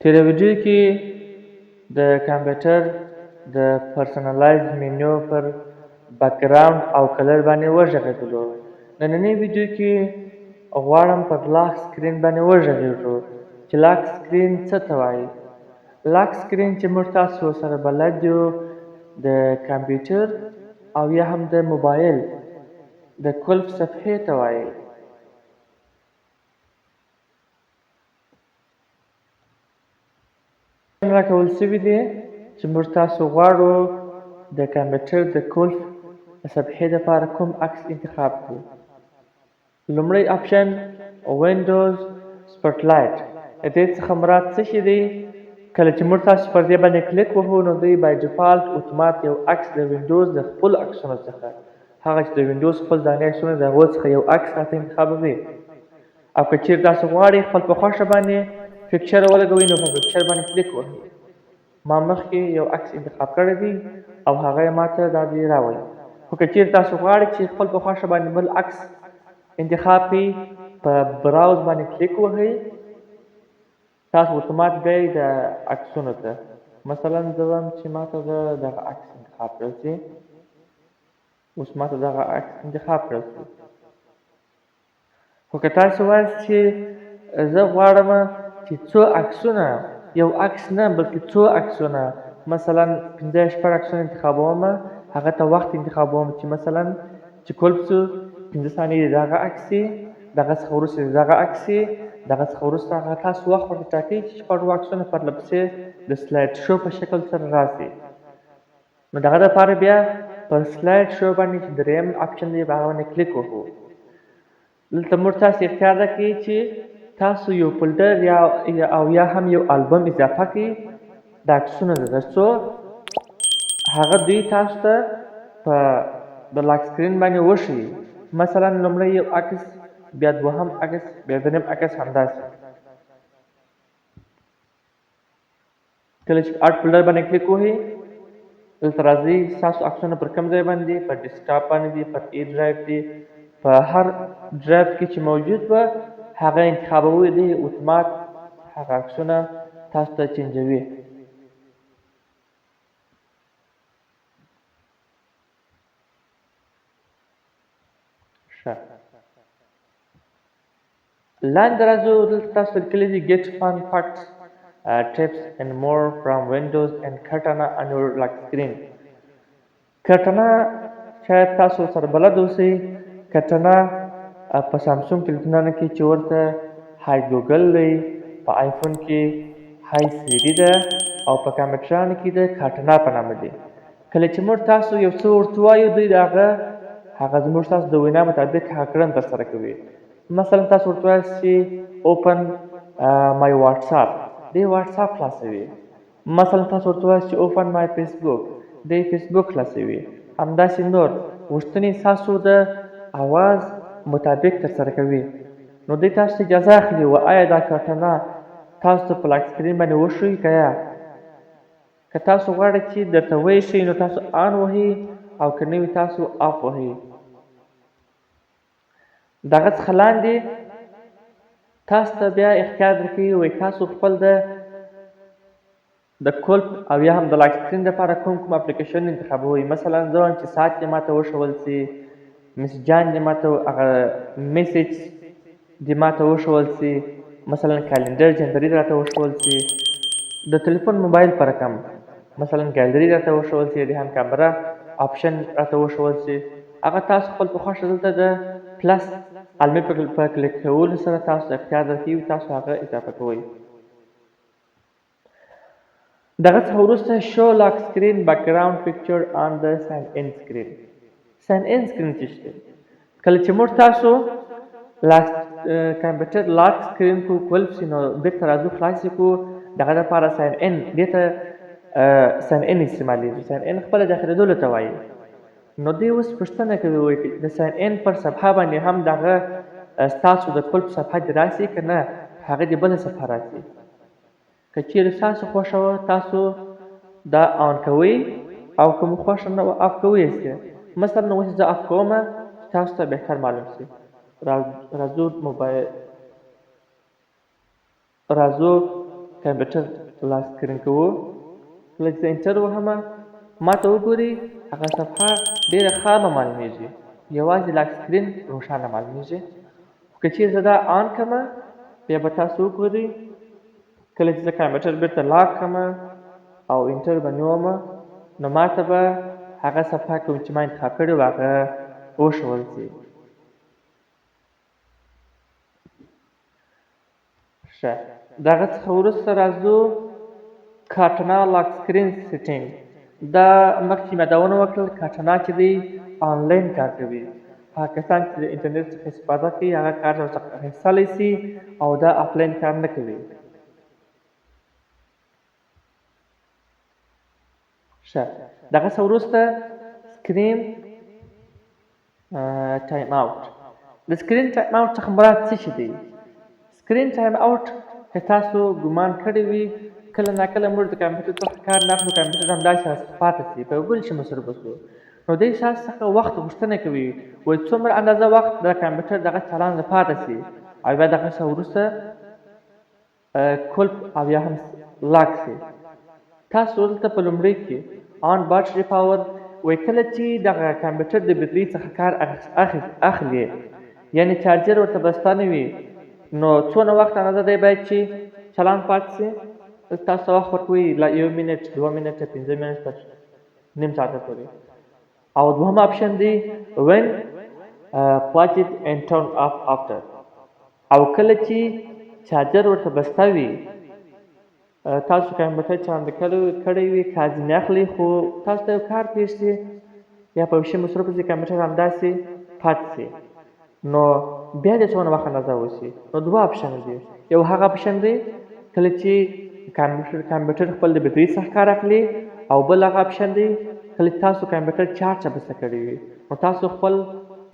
تیره ویډیو کې د کمپیوټر د پرسنلایز منیو پر بیکګراوند او کلر باندې وغږېدلو. نننۍ ویډیو کې غواړم پر لاک سکرین باندې وغږېږو چې لاک سکرین څه ته وایي. لاک سکرین چې موږ تاسو سره بلد یو د کمپیوټر او یا هم د موبایل د قلف صفحې ته وایي. راکول شوي دي چې موږ تاسو غواړو د کمپیوټر د قلف صفحې دپاره کوم عکس انتخاب کړو. لومړی اپشن وینډوز سپاټلایټ. د دې څخه مراد څه شی دی؟ کله چې موږ تاسو پر دې باندې کلیک وهو نو دوی بای ډیفالټ اتومات یو عکس د وینډوز د خپلو عکسونو څخه هغه چې د وینډوز خپل ځانګړي عکسونه د هغو څخه یو عکس راته انتخابوي. او که چیرې تاسو غواړئ خپل په خوښه باندې پکچر ولګوئ نو په پکچر باندې کلیک وهئ. ما مخکې یو عکس انتخاب کړی دی او هغه یې ماته دا دی راوړی. خو که چیرې تاسو غواړئ چې خپل په خوښه باندې بل عکس انتخاب کړئ په براوز باندې کلیک وهئ تاسو اتومات بیایئ د عکسونو ته. مثلا زه وایم چې ماته دغه عکس انتخاب کړل شي. اوس ماته دغه عکس انتخاب کړل شي. خو که تاسو وایاست چې زه غواړم چې څو عکسونه یو عکس نه بلکې څو عکسونه مثلا 15 شپږ عکسونه انتخابوم هغه ته وخت انتخابوم چې مثلا چې کول شو 15 ثانیې د دغه عکس وي دغه څخه وروسته د دغه عکس وي دغه څخه وروسته هغه تاسو وخت ورته ټاکئ چې شپږو عکسونه پرله پسې د سلایډ شو په شکل سره راسي. نو دغه دپاره بیا په سلایډ شو باندې چې دریم اپشن دی په هغه باندې کلیک وکړو. دلته موږ تاسو اختیار راکوي چې تاسو یو فولډر او یا هم یو البم اضافه کړئ د عکسونو ته تر څو هغه دوی تاسو ته په د لاک سکرین باندې وښیي. مثلا لومړی یو عکس بیا دوهم عکس بیا دریم عکس همداسې. کله چې اډ فولډر باندې کلیک وهئ دلته راځئ ستاسو عکسونه پر کوم ځای باندې دي په ډیسکټاپ باندې دي پر ای ډرایو دي په هر ډرایو کې چې موجود به هغه انتخابوي دی اتومات هغه عکسونه تاسو ته چینجوي. ښه لاندې راځو دلته تاسو لیکلي دي get fun facts tips and more from Windows and Cortana on your lock screen. Cortana شاید تاسو سره بلد اوسئ. Cortana په سامسونګ تلیفونونو کې چې ورته های ګوګل دی په آیفون کې های سیري ده او په کمپیوټرانو کې د کارټنا په نامه دی. کله چې موږ تاسو یو څه ورته وایو دوی د هغه زموږ تاسو د وینا مطابق هغه کړنه ترسره کوي. مثلا تاسو ورته وایاست چې اوپن مای واتساپ دی واتساپ خلاصوي. مثلا تاسو ورته وایاست چې اوپن مای فیسبوک دی فیسبوک خلاصوي. همداسې نور غوښتنې ستاسو د اواز مطابق ترسره کوي. نو دوی تاسو ته اجازه اخلي و آیا دا کارټنا تاسو ته په لاک سکرین باندې وښیي که یا که تاسو غواړئ چې درته وښیي نو تاسو آن وهئ او که نه وي تاسو آف وهئ. دغه څخه لاندې تاسو ته بیا اختیار درکوي وایي تاسو خپل د کلپ او یا هم د لاک سکرین دپاره کوم اپلیکیشن انتخابوئ. مثلا زه وایم چې ساعت دې ماته وښول شي مسجان دې ماته هغه میسیج دې ماته وښول شي مثلا کلندر جنري راته وښول شي. د تلیفون موبایل په رقم مثلا ګالري راته وښول شي د هم کامره آپشن راته وښول شي. هغه تاسو خپل په خوښه دلته د پلس علمي په کلیک کولو سره تاسو اختیار درکوي تاسو هغه اضافه کوئ. دغه څخه وروسته شو لاک سکرین بیکګراوند پکچر آن د ساین ان سکرین. ساین ان سکرین څه شی دی؟ کله چې موږ تاسو کمپیوټر لاک سکرین کو کولف شي نو بېرته راځو خلاص یې کړو دغه دپاره ساین ان دې ته ساین ان استعمالیږي. ساین ان خپله داخلېدلو ته وایي. نو دوی اوس پوښتنه کوي وایي د ساین ان پر صفحه باندې هم دغه ستاسو د کلپ صفحه دې راسي که نه هغه دې بله صفحه راسي. که چیرې ستاسو خوښه وه تاسو دا آن کوئ او که مو خوښه نه وه آف کوئ یې شئ. مثلا اوس زه آف کوم تاسو ته بهتر معلوم شي. راځو کمپیوټر لاک سکرین کوو کله چې زه انټر وهمه ما ته وګوري هغه صفحه ډېره خامه معلومیږي یوازې لاک سکرین روښانه معلومیږي خو که چیرې زه دا آن کړمه بیا به تاسو وګورئ کله چې زه کمپیوټر بېرته لاک کړمه او انټر به نیومه نو ما ته به هغه صفحه کوم چې ما انتخاب کړې وه هغه وښودل شي ښه د هغه څخه وروسته راځو کارټنا لاک سکرین سیټینګ دا مخکې یادونه وکړل کارټنا چې دی آنلاین کار کوي هغه کسان چې د انټرنیټ څخه استفاده کوي هغه کار ورڅخه اخیستلی سي او دا آفلاین کار نه کوي ښه د هغه څخه وروسته سکرین ټایم آوټ د سکرین ټایم آوټ څخه مراد څه شي دی سکرین ټایم آوټ که تاسو ګمان کړی وي کله ناکله موږ د کمپیوټر څخه کار نه اخلو کمپیوټر همداسې راڅخه پاتې شي په یو بل شي مصروف شو نو دی شخص څخه وخت غوښتنه کوي وایي څومره اندازه وخت د کمپیوټر دغه چالان پاتې شي او بیا دغه څخه وروسته کلپ او یا هم لاک شي تاسو دلته په لومړي کې آن باتري پاور وایي کله چې دغه کمپیوټر د بټرۍ څخه کار اخلي یعنې چارجر ورته بسته نه وي نو څونه وخت اندازه دی باید چې چالان پاتې شي تاسو وخت ورکوئ 1 منټ 2 منټه 5 منټ تر نیم ساعته پورې او دوهم آپشن دی when plug it and turn off after او کله چې چارجر ورته بسته وي تاسو کمپیوټر چالان کړی وي کار ځینې اخلي خو تاسو ته یو کار پېښ شي یا په یو شي مصروف شي کمپیوټر همداسې پاتې شي نو بیا د څونه وخت اندازه وشي نو دوه آپشن دي یو هغه آپشن دی کله چې کمپیوټر خپل د بټرۍ څخه کار اخلي او بل هغه آپشن دی کله چې تاسو کمپیوټر چارج چابسته کړی وي نو تاسو خپل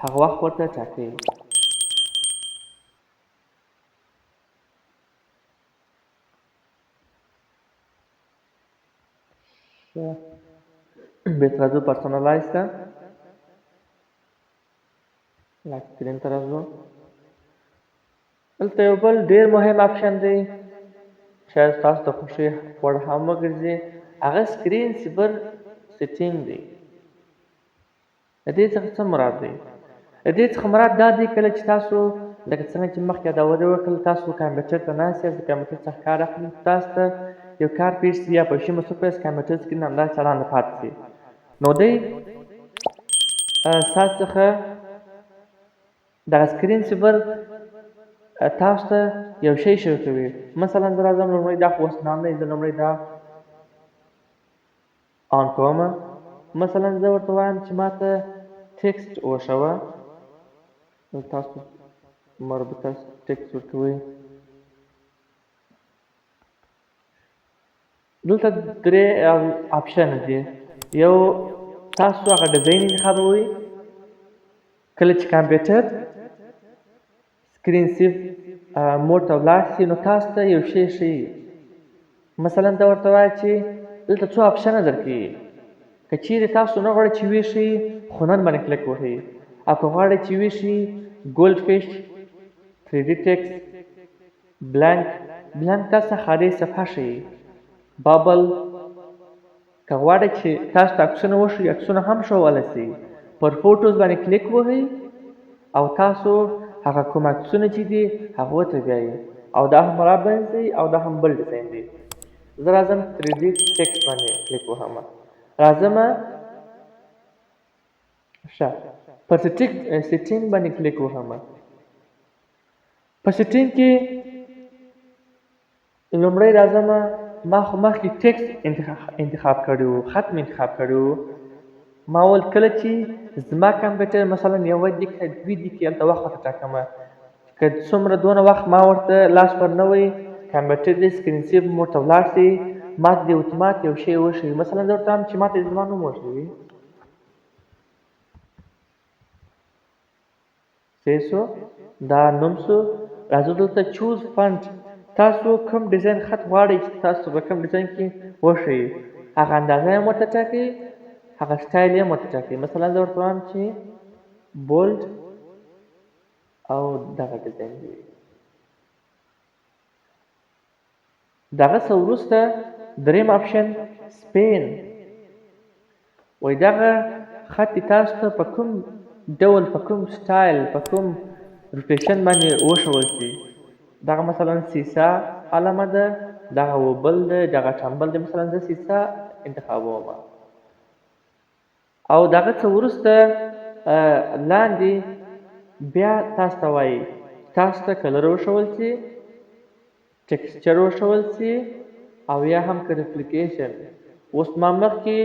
هغه وخت ورته ټاکئ بېرته راځو پرسونالایز ته لاک سکرین ته راځو دلته یو بل ډېر مهم آپشن دی شاید ستاسو د خوښۍ وړ هم وګرځي هغه سکرین سیور سیټینګ دی د دې څخه څه مراد دی د دې څخه مراد دا دی کله چې تاسو لکه څنګه چې مخکې یادونه وکړل تاسو کمپیوټر ته ناست یاست د کمپیوټر څخه کار اخلي تاسو ته یو کار پېښ شي یا په شي مصروف یاست کمپیوټر سکرین همداسې چالانه پاتې شي نو دی ستاسو څخه دغه سکرین سیور تاسو ته یو شی شروع کوي مثلا زه راځم لومړی دا خو اوس نام دی زه لومړی دا آن کومه مثلا زه ورته وایم چې ما ته ټکسټ وښوه تاسو مربوطه ټکسټ ورکوئ دلته درې آپشن دي یو تاسو هغه ډیزاین انتخابوئ کله چې کمپیوټر سکرین سیف موډ ته ولاړ شي نو تاسو ته یو شی ښیي مثلا دا ورته وایه چې دلته څو آپشنه درکوي که چیرې تاسو نه غواړئ چې ویښي خو نن باندې کلک وهئ او که غواړئ چې ویښي ګولډ فیش 3D ټکس بلانک تاسو ته خالي صفحه ښیي بابل که غواړئ چې تاسو ته عکسونه وښیي عکسونه هم ښودلی شي پر فوټوز باندې کلیک وهئ او تاسو هغه کوم عکسونه چې دي هغه ورته بیایي او دا هم رابند دی او دا هم بل ډیزاین دی زه راځم 3D ټکس باندې کلیک وهم راځم ښه پر سیټینګ باندې کلیک وهم په سیټینګ کې لومړی راځم ما خو مخکې ټکس انتخاب کړی و ختم انتخاب کړی و ما ول کله چې زما کمپیوټر مثلا یوه دقیقه 2 دقیقې هلته وخت ورته ټاکمه که څومره دونه وخت ما ورته لاس پر نه وی کمپیوټر دې سکرین سیف موډ ته ولاړ شي ما ته دې اتومات یو شی وښیي مثلا زه ورته وایم چې ما ته زما نوم وښیي صحیح شو دا نوم شو راځو دلته چوز فنټ تاسو کوم ډیزاین خط غواړئ چې تاسو په کوم ډیزاین کې وښیي هغه اندازه یې هم ورته ټاکئ هغه سټایل یې هم ورته ټاکئ مثلا زه ورته وایم چې بولډ او دغه ډیزاین دی دغه څه وروسته دریم آپشن سپین. وایي دغه خط دې تاسو ته په کوم ډول، په کوم سټایل، په کوم روټیشن باندې وښول شي. دغه مثلا سیسه علامه ده، دغه اوبل ده، دغه ټمبل ده. مثلا زه سیسه انتخابوم او دغه څه وروسته لاندې بیا تاسو ته وایي تاسو ته کلر وښول شي، ټکسچر وښول شي او یا هم که ریپلیکیشن. اوس ما مخکې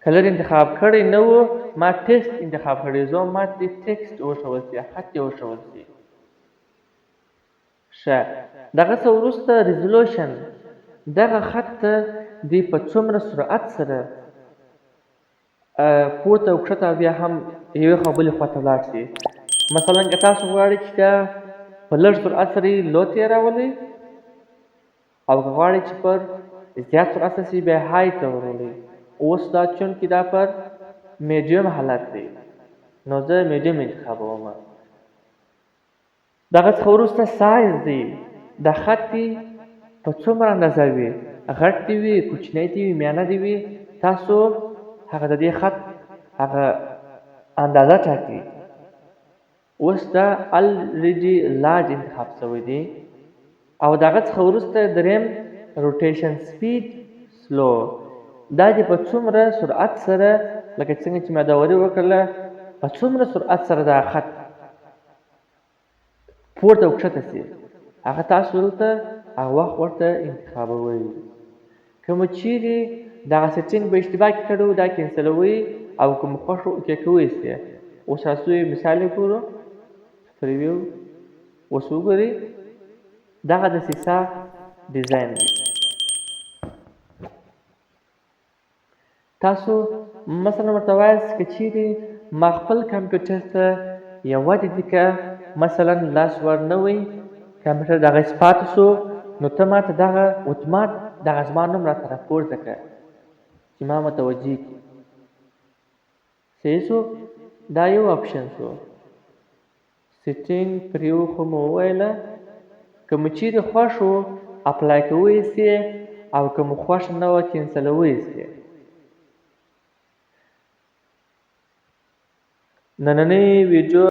کلر انتخاب کړی نه و، ما ټیکسټ انتخاب کړی، زه ما دې ټیکسټ وښول شي، خط یې وښول شي. ښه، دغه څه وروسته ریزولوشن. دغه خط ته دې په څومره سرعت سره پورته او کښته بیا هم یوې خوا بلې خوا ته ولاړ شي. مثلا که تاسو غواړئ چې دا په لږ سرعت سره یې لو تېرولی او که غواړئ چې پر زیات سرعت سره شي بیا های ته ورولئ. اوس دا چونکې دا پر میډیم حالت دی نو زه میډیم انتخابوم. دغه څخه وروسته سایز دی. دا خط دې په څومره اندازه وي، غټ دې وي، کوچنی دې وي، میانه دې وي، تاسو هغه د دې خط هغه اندازه ټاکئ. اوس دا الریډي لارج انتخاب شوی دی. او دغه څخه وروسته دریم روټیشن سپیډ سلو. دا دې په څومره سرعت سره، لکه څنګه چې ما دا ورې وکړله، په څومره سرعت سره دا خط پورته او کښته شي، هغه تاسو دلته هغه وخت ورته انتخابوئ. که مو چیرې دغه سیټینګ په اشتباه کې کړی و دا کینسلوئ او که مو خوښ و اوکې کوئ یې. اوس تاسو یې مثال یې ګورو، پریویو اوس وګورئ دغه د سیسه ډیزاین دی. تاسو مثلا ورته وایاست که چیرې ما خپل کمپیوټر ته یوه دقیقه مثلا لاس ور نه وی، کمپیوټر دغسې پاتې شو، نو ته ما ته دغه اتومات دغه زما نوم راته راپورته کړه چې ما متوجه کړي. صحیح شو؟ دا یو آپشن شو. سیټینګ پریو خو مو وویله. که مو چیرې خوښ و اپلای کوئ سي او که مو خوښ نه وه کینسلوئ سي. نننۍ ویډیو